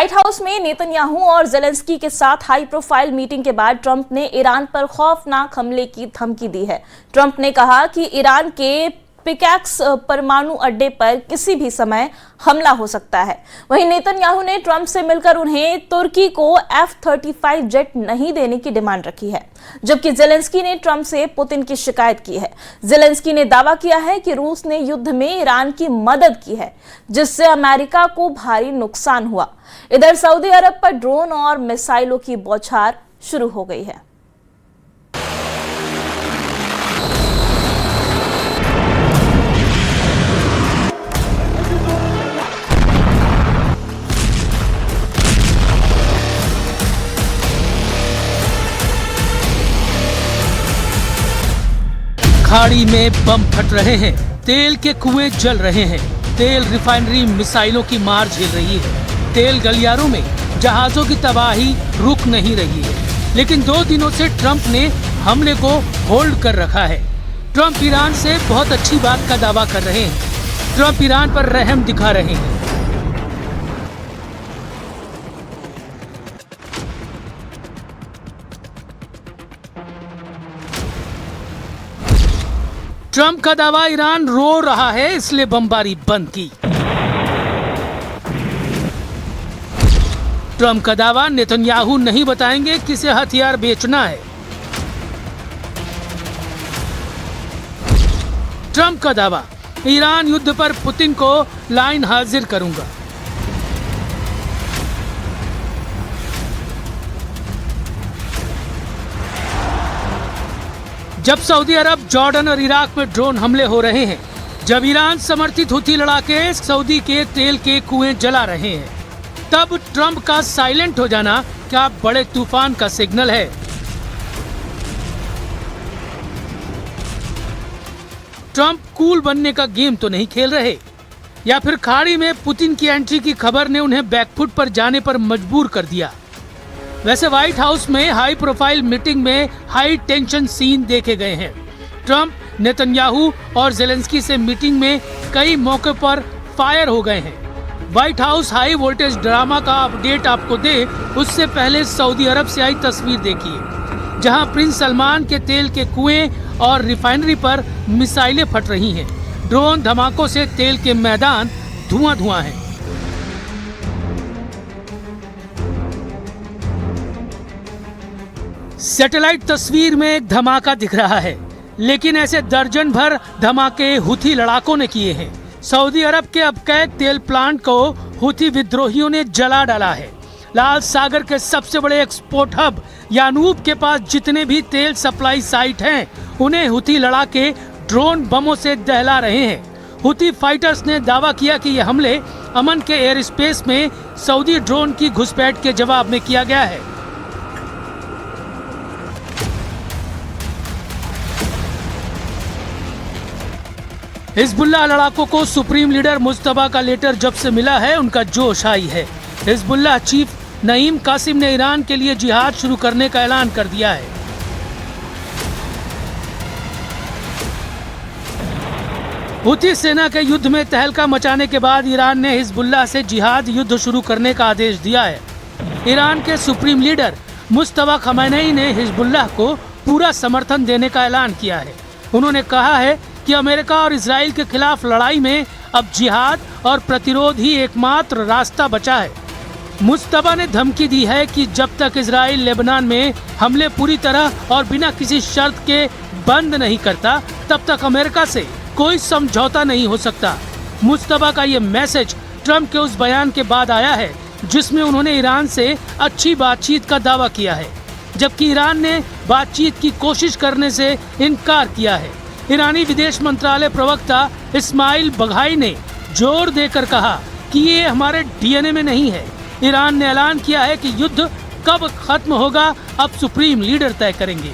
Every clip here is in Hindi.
व्हाइट हाउस में नेतन्याहू और ज़ेलेंस्की के साथ हाई प्रोफाइल मीटिंग के बाद ट्रंप ने ईरान पर खौफनाक हमले की धमकी दी है। ट्रंप ने कहा कि ईरान के पिकैक्स परमाणु अड्डे पर किसी भी समय हमला हो सकता है। वहीं नेतन्याहू ने ट्रंप से मिलकर उन्हें तुर्की को F-35 जेट नहीं देने की डिमांड रखी है, जबकि ज़ेलेंस्की ने ट्रंप से पुतिन की शिकायत की है। ज़ेलेंस्की ने दावा किया है कि रूस ने युद्ध में ईरान की मदद की है, जिससे अमेरिका को भारी नुकसान हुआ। इधर सऊदी अरब पर ड्रोन और मिसाइलों की बौछार शुरू हो गई है। खाड़ी में बम फट रहे हैं, तेल के कुएं जल रहे हैं, तेल रिफाइनरी मिसाइलों की मार झेल रही है, तेल गलियारों में जहाजों की तबाही रुक नहीं रही है। लेकिन 2 दिनों से ट्रंप ने हमले को होल्ड कर रखा है। ट्रंप ईरान से बहुत अच्छी बात का दावा कर रहे हैं। ट्रंप ईरान पर रहम दिखा रहे हैं। ट्रंप का दावा ईरान रो रहा है, इसलिए बमबारी बंद की। ट्रंप का दावा नेतन्याहू नहीं बताएंगे किसे हथियार बेचना है। ट्रंप का दावा ईरान युद्ध पर पुतिन को लाइन हाजिर करूंगा। जब सऊदी अरब, जॉर्डन और इराक में ड्रोन हमले हो रहे हैं, जब ईरान समर्थित हुती लड़ाके सऊदी के तेल के कुएं जला रहे हैं, तब ट्रंप का साइलेंट हो जाना क्या बड़े तूफान का सिग्नल है? ट्रंप कूल बनने का गेम तो नहीं खेल रहे, या फिर खाड़ी में पुतिन की एंट्री की खबर ने उन्हें बैकफुट पर जाने पर मजबूर कर दिया? वैसे व्हाइट हाउस में हाई प्रोफाइल मीटिंग में हाई टेंशन सीन देखे गए हैं। ट्रंप, नेतन्याहू और ज़ेलेंस्की से मीटिंग में कई मौके पर फायर हो गए हैं। White house high voltage drama का अपडेट आपको दे, उससे पहले सऊदी अरब से आई तस्वीर देखिए, जहां प्रिंस सलमान के तेल के कुएं और रिफाइनरी पर मिसाइलें फट रही हैं। ड्रोन धमाकों से तेल के मैदान धुआं हैं। सैटेलाइट तस्वीर में एक धमाका दिख रहा है, लेकिन ऐसे दर्जन भर धमाके हुथी लड़ाकों ने किए हैं। सऊदी अरब के अबकैक तेल प्लांट को हुथी विद्रोहियों ने जला डाला है। लाल सागर के सबसे बड़े एक्सपोर्ट हब यानूब के पास जितने भी तेल सप्लाई साइट हैं, उन्हें हुथी लड़ाके ड्रोन बमों से दहला रहे हैं। हुथी फाइटर्स ने दावा किया कि ये हमले अमन के एयर स्पेस में सऊदी ड्रोन की घुसपैठ के जवाब में किया गया है। हिजबुल्लाह लड़ाकों को सुप्रीम लीडर मुस्तफा का लेटर जब से मिला है, उनका जोश आई है। हिजबुल्लाह चीफ नईम कासिम ने ईरान के लिए जिहाद शुरू करने का ऐलान कर दिया है। हुती सेना के युद्ध में तहलका मचाने के बाद ईरान ने हिजबुल्लाह से जिहाद युद्ध शुरू करने का आदेश दिया है। ईरान के सुप्रीम लीडर मुस्तफा खमैनी ने हिजबुल्लाह को पूरा समर्थन देने का ऐलान किया है। उन्होंने कहा है कि अमेरिका और इजराइल के खिलाफ लड़ाई में अब जिहाद और प्रतिरोध ही एकमात्र रास्ता बचा है। मुस्तफा ने धमकी दी है कि जब तक इजराइल लेबनान में हमले पूरी तरह और बिना किसी शर्त के बंद नहीं करता, तब तक अमेरिका से कोई समझौता नहीं हो सकता। मुस्तफा का ये मैसेज ट्रंप के उस बयान के बाद आया है जिसमें उन्होंने ईरान से अच्छी बातचीत का दावा किया है, जबकि ईरान ने बातचीत की कोशिश करने से इनकार किया है। ईरानी विदेश मंत्रालय प्रवक्ता इस्माइल बघाई ने जोर देकर कहा कि ये हमारे डीएनए में नहीं है। ईरान ने ऐलान किया है कि युद्ध कब खत्म होगा, अब सुप्रीम लीडर तय करेंगे।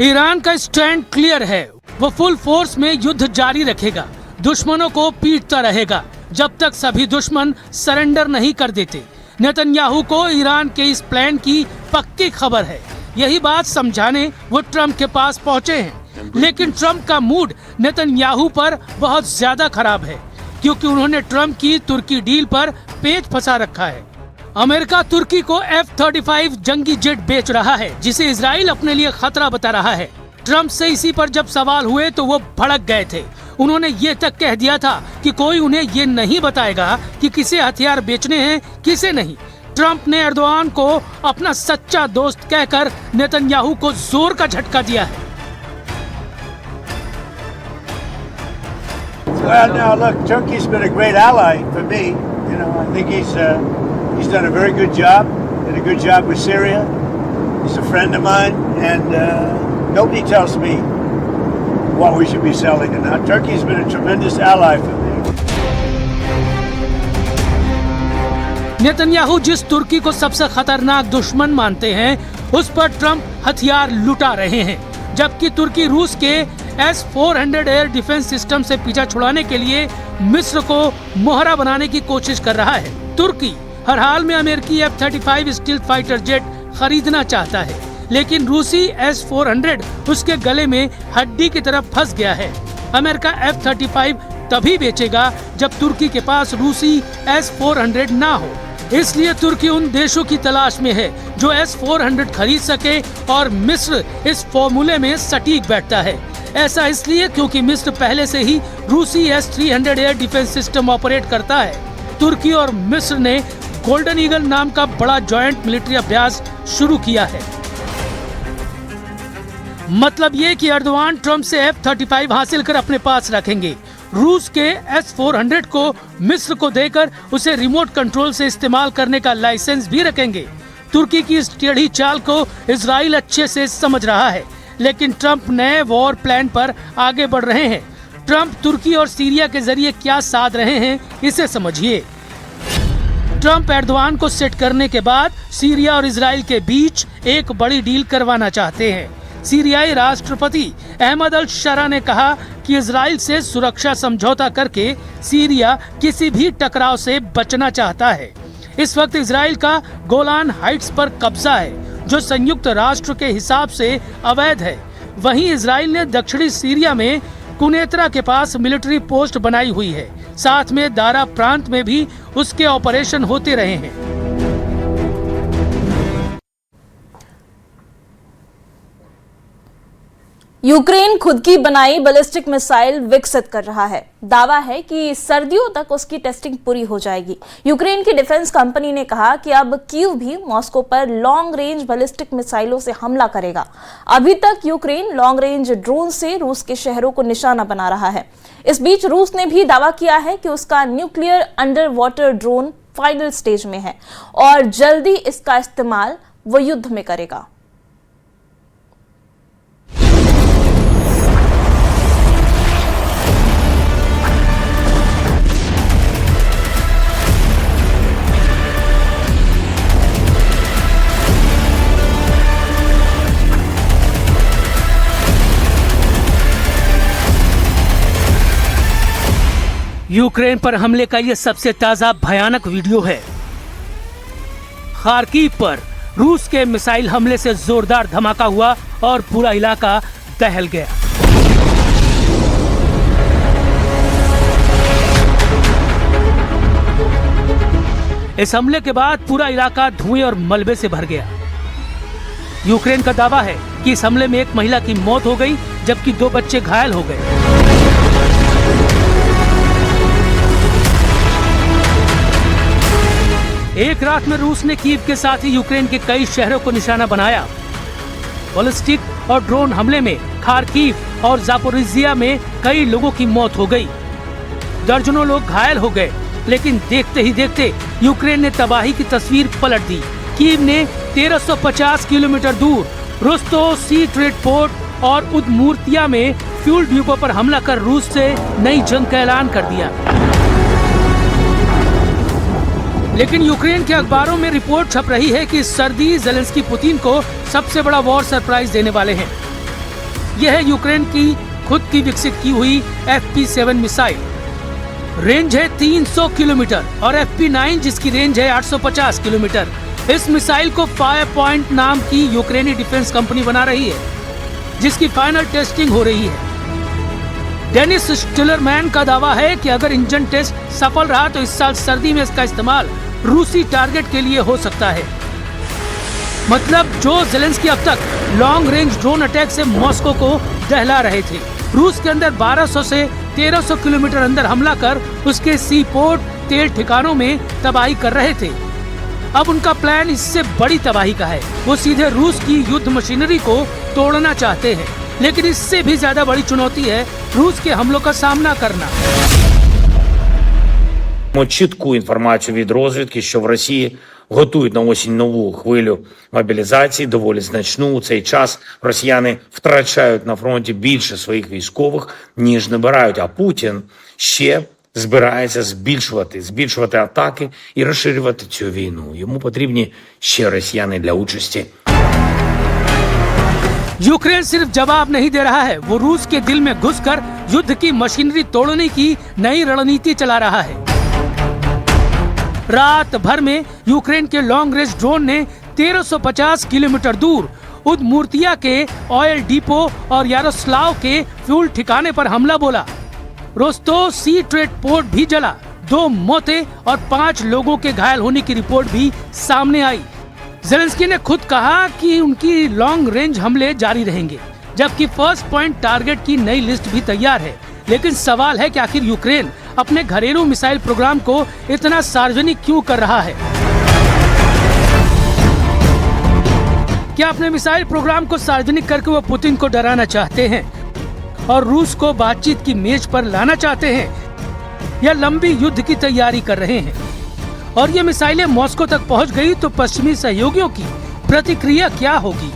ईरान का स्टैंड क्लियर है, वो फुल फोर्स में युद्ध जारी रखेगा, दुश्मनों को पीटता रहेगा जब तक सभी दुश्मन सरेंडर नहीं कर देते। नेतन्याहू को ईरान के इस प्लान की पक्की खबर है। यही बात समझाने वो ट्रम्प के पास पहुंचे हैं, लेकिन ट्रम्प का मूड नेतन्याहू पर बहुत ज्यादा खराब है, क्योंकि उन्होंने ट्रम्प की तुर्की डील पर पेच फंसा रखा है। अमेरिका तुर्की को F-35 जंगी जेट बेच रहा है, जिसे इजराइल अपने लिए खतरा बता रहा है। ट्रम्प से इसी पर जब सवाल हुए तो वो भड़क गए थे। उन्होंने ये तक कह दिया था कि कोई उन्हें ये नहीं बताएगा कि किसे हथियार बेचने हैं, किसे नहीं। ट्रम्प ने एर्दोआन को अपना सच्चा दोस्त कहकर नेतन्याहू को जोर का झटका दिया है। Well, now look, Turkey's been a great ally for me. You know, I think he's done a very good job. Did a good job with Syria. He's a friend of mine, and nobody tells me what we should be selling. And now Turkey's been a tremendous ally for me. Netanyahu जिस तुर्की को सबसे खतरनाक दुश्मन मानते हैं, उस पर ट्रम्प हथियार लुटा रहे हैं, जबकि तुर्की रूस के S-400 एयर डिफेंस सिस्टम से पीछा छुड़ाने के लिए मिस्र को मोहरा बनाने की कोशिश कर रहा है। तुर्की हर हाल में अमेरिकी F-35 स्टील्थ फाइटर जेट खरीदना चाहता है, लेकिन रूसी S-400 उसके गले में हड्डी की तरफ फंस गया है। अमेरिका F-35 तभी बेचेगा जब तुर्की के पास रूसी S-400 ना हो। इसलिए तुर्की उन देशों की तलाश में है जो S-400 खरीद सके, और मिस्र इस फॉर्मूले में सटीक बैठता है। ऐसा इसलिए क्योंकि मिस्र पहले से ही रूसी S-300 air defence system operate करता है। तुर्की और मिस्र ने गोल्डन ईगल नाम का बड़ा जॉइंट मिलिट्री अभ्यास शुरू किया है। मतलब ये कि एर्दोआन ट्रम्प से F-35 हासिल कर अपने पास रखेंगे, रूस के S-400 को मिस्र को देकर उसे रिमोट कंट्रोल से इस्तेमाल करने का लाइसेंस भी रखेंगे। तुर्की की इस टेढ़ी चाल को इजराइल अच्छे से समझ रहा है, लेकिन ट्रम्प नए वॉर प्लान पर आगे बढ़ रहे हैं। ट्रम्प तुर्की और सीरिया के जरिए क्या साध रहे हैं, इसे समझिए। ट्रम्प एर्दोआन को सेट करने के बाद सीरिया और इजराइल के बीच एक बड़ी डील करवाना चाहते हैं। सीरियाई राष्ट्रपति अहमद अल शरा ने कहा कि इजराइल से सुरक्षा समझौता करके सीरिया किसी भी टकराव से बचना चाहता है। इस वक्त इजराइल का गोलान हाइट्स पर कब्जा है, जो संयुक्त राष्ट्र के हिसाब से अवैध है। वहीं इजराइल ने दक्षिणी सीरिया में कुनेत्रा के पास मिलिट्री पोस्ट बनाई हुई है। साथ में दारा प्रांत में भी उसके ऑपरेशन होते रहे हैं। यूक्रेन खुद की बनाई बैलिस्टिक मिसाइल विकसित कर रहा है। दावा है कि सर्दियों तक उसकी टेस्टिंग पूरी हो जाएगी। यूक्रेन की डिफेंस कंपनी ने कहा कि अब कीव भी मॉस्को पर लॉन्ग रेंज बैलिस्टिक मिसाइलों से हमला करेगा। अभी तक यूक्रेन लॉन्ग रेंज ड्रोन से रूस के शहरों को निशाना बना रहा है। इस बीच रूस ने भी दावा किया है कि उसका nuclear under water drone final stage में है और जल्दी इसका इस्तेमाल वो युद्ध में करेगा। यूक्रेन पर हमले का यह सबसे ताजा भयानक वीडियो है। खार्किव पर रूस के मिसाइल हमले से जोरदार धमाका हुआ और पूरा इलाका दहल गया। इस हमले के बाद पूरा इलाका धुएं और मलबे से भर गया। यूक्रेन का दावा है कि इस हमले में एक महिला की मौत हो गई, जबकि 2 बच्चे घायल हो गए। एक रात में रूस ने कीव के साथ ही यूक्रेन के कई शहरों को निशाना बनाया। बैलिस्टिक और ड्रोन हमले में खार्किव और जापोरिजिया में कई लोगों की मौत हो गई, दर्जनों लोग घायल हो गए। लेकिन देखते ही देखते यूक्रेन ने तबाही की तस्वीर पलट दी। कीव ने 1350 किलोमीटर दूर रोस्टोव सी ट्रेड पोर्ट और उदमूर्तिया में फ्यूल डिपो पर हमला कर रूस से नई जंग का ऐलान कर दिया। लेकिन यूक्रेन के अखबारों में रिपोर्ट छप रही है कि इस सर्दी ज़ेलेंस्की पुतिन को सबसे बड़ा वॉर सरप्राइज देने वाले हैं। यह है यूक्रेन की खुद की विकसित की हुई FP7 मिसाइल। रेंज है 300 किलोमीटर और FP9 जिसकी रेंज है 850 किलोमीटर। इस मिसाइल को फायर पॉइंट नाम की यूक्रेनी डिफेंस कंपनी बना रही है, जिसकी फाइनल टेस्टिंग हो रही है। डेनिस स्टिलरमैन का दावा है कि अगर इंजन टेस्ट सफल रहा तो इस साल सर्दी में इसका इस्तेमाल रूसी टारगेट के लिए हो सकता है। मतलब जो ज़ेलेंस्की अब तक लॉन्ग रेंज ड्रोन अटैक से मॉस्को को दहला रहे थे, रूस के अंदर 1200 से 1300 किलोमीटर अंदर हमला कर उसके सी पोर्ट, तेल ठिकानों में तबाही कर रहे थे। अब उनका प्लान इससे बड़ी तबाही का है। वो सीधे रूस की युद्ध मशीनरी को तोड़ना चाहते हैं, लेकिन इससे भी ज्यादा बड़ी चुनौती है रूस के हमलों का सामना करना। Чітку інформацію від розвідки, що в Росії готують на осінь нову хвилю мобілізації, доволі значну. У цей час росіяни втрачають на фронті більше своїх військових, ніж набирають. А Путін ще збирається збільшувати атаки і розширювати цю війну. Йому потрібні ще росіяни для участі. यूक्रेन सिर्फ जवाब नहीं दे रहा है, वो रूस के दिल में घुसकर युद्ध की मशीनरी तोड़ने की नई रणनीति चला रहा है। रात भर में यूक्रेन के लॉन्ग रेंज ड्रोन ने 1350 किलोमीटर दूर उदमूर्तिया के ऑयल डिपो और यारोस्लाव के फ्यूल ठिकाने पर हमला बोला। रोस्टोव सी ट्रेड पोर्ट भी जला। 2 मौतें और 5 लोगों के घायल होने की रिपोर्ट भी सामने आई। ज़ेलेंस्की ने खुद कहा कि उनकी लॉन्ग रेंज हमले जारी रहेंगे, जबकि फर्स्ट पॉइंट टारगेट की नई लिस्ट भी तैयार है। लेकिन सवाल है कि आखिर यूक्रेन अपने घरेलू मिसाइल प्रोग्राम को इतना सार्वजनिक क्यों कर रहा है? क्या अपने मिसाइल प्रोग्राम को सार्वजनिक करके वो पुतिन को डराना चाहते हैं और रूस को बातचीत की मेज पर लाना चाहते हैं, या लंबी युद्ध की तैयारी कर रहे हैं? और ये मिसाइलें मॉस्को तक पहुंच गई तो पश्चिमी सहयोगियों की प्रतिक्रिया क्या होगी?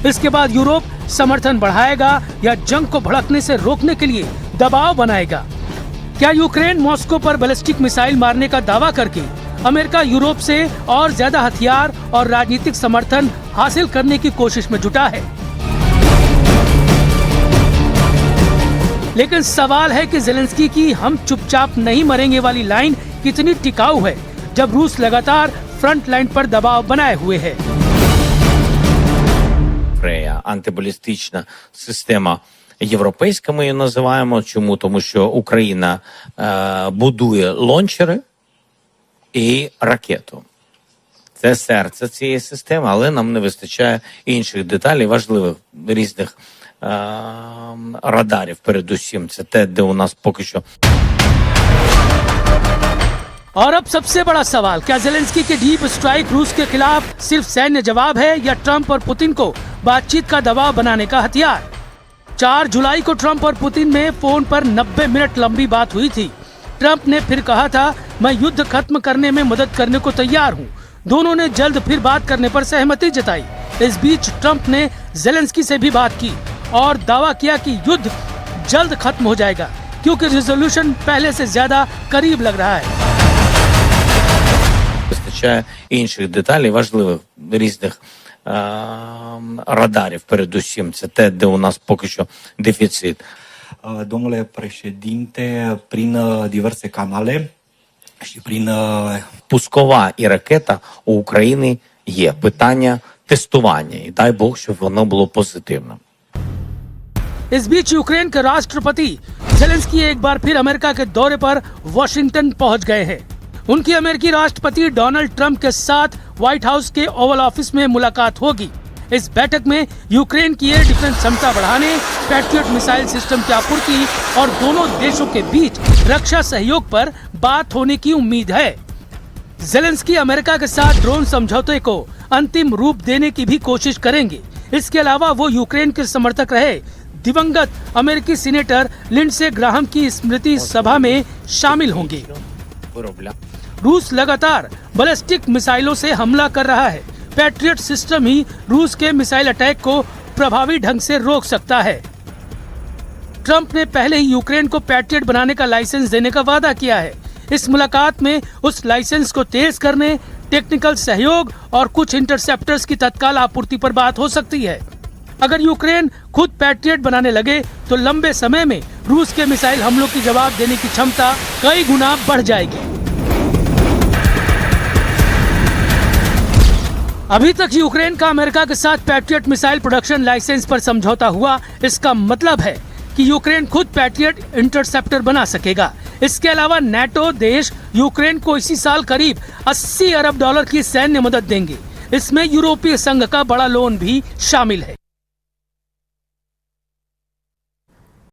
इसके बाद यूरोप समर्थन बढ़ाएगा या जंग को भड़कने से रोकने के लिए दबाव बनाएगा? क्या यूक्रेन मॉस्को पर बैलिस्टिक मिसाइल मारने का दावा करके अमेरिका यूरोप से और ज्यादा हथियार और राजनीतिक समर्थन हासिल करने की कोशिश में जुटा है? लेकिन सवाल है कि ज़ेलेंस्की की हम चुपचाप नहीं मरेंगे वाली लाइन कितनी टिकाऊ है, जब रूस लगातार फ्रंट लाइन पर दबाव बनाए हुए है। Антибалістична система європейська, ми її називаємо. Чому? Тому що Україна будує лончери і ракету. Це серце цієї системи, але нам не вистачає інших деталей, важливих різних радарів. Передусім, це те, де у нас поки що. और अब सबसे बड़ा सवाल, क्या ज़ेलेंस्की के डीप स्ट्राइक रूस के खिलाफ सिर्फ सैन्य जवाब है या ट्रंप और पुतिन को बातचीत का दबाव बनाने का हथियार? 4 जुलाई को ट्रंप और पुतिन में फोन पर 90 मिनट लंबी बात हुई थी। ट्रंप ने फिर कहा था, मैं युद्ध खत्म करने में मदद करने को तैयार हूँ। दोनों ने जल्द फिर बात करने पर सहमति जताई। इस बीच ट्रंप ने ज़ेलेंस्की से भी बात की और दावा किया कि युद्ध जल्द खत्म हो जाएगा, क्योंकि रिजोल्यूशन पहले से ज्यादा करीब लग रहा है। Вистачає інших деталей, важливих різних радарів. Передусім, це те, де у нас поки що дефіцит. Domnule președinte, prin diverse canale și prin Пускова і ракета у України є. Питання тестування. І дай Бог, щоб воно було позитивним. इस बीच यूक्रेन के राष्ट्रपति ज़ेलेंस्की एक बार फिर अमेरिका के दौरे पर वॉशिंगटन पहुंच गए हैं। उनकी अमेरिकी राष्ट्रपति डोनाल्ड ट्रंप के साथ व्हाइट हाउस के ओवल ऑफिस में मुलाकात होगी। इस बैठक में यूक्रेन की एयर डिफेंस क्षमता बढ़ाने, पैट्रियट मिसाइल सिस्टम की आपूर्ति और दोनों देशों के बीच रक्षा सहयोग पर बात होने की उम्मीद है। ज़ेलेंस्की अमेरिका के साथ ड्रोन समझौते को अंतिम रूप देने की भी कोशिश करेंगे। इसके अलावा वो यूक्रेन के समर्थक रहे दिवंगत अमेरिकी सीनेटर लिंडसे ग्राहम की स्मृति सभा में शामिल होंगे। रूस लगातार बैलिस्टिक मिसाइलों से हमला कर रहा है। पैट्रियट सिस्टम ही रूस के मिसाइल अटैक को प्रभावी ढंग से रोक सकता है। ट्रंप ने पहले ही यूक्रेन को पैट्रियट बनाने का लाइसेंस देने का वादा किया है। इस मुलाकात में उस लाइसेंस को तेज करने, टेक्निकल सहयोग और कुछ इंटरसेप्टर्स की तत्काल आपूर्ति पर बात हो सकती है। अगर यूक्रेन खुद पैट्रियट बनाने लगे तो लंबे समय में रूस के मिसाइल हमलों की जवाब देने की क्षमता कई गुना बढ़ जाएगी। अभी तक यूक्रेन का अमेरिका के साथ पैट्रियट मिसाइल प्रोडक्शन लाइसेंस पर समझौता हुआ। इसका मतलब है कि यूक्रेन खुद पैट्रियट इंटरसेप्टर बना सकेगा। इसके अलावा नेटो देश यूक्रेन को इसी साल करीब 80 अरब डॉलर की सैन्य मदद देंगे। इसमें यूरोपीय संघ का बड़ा लोन भी शामिल है।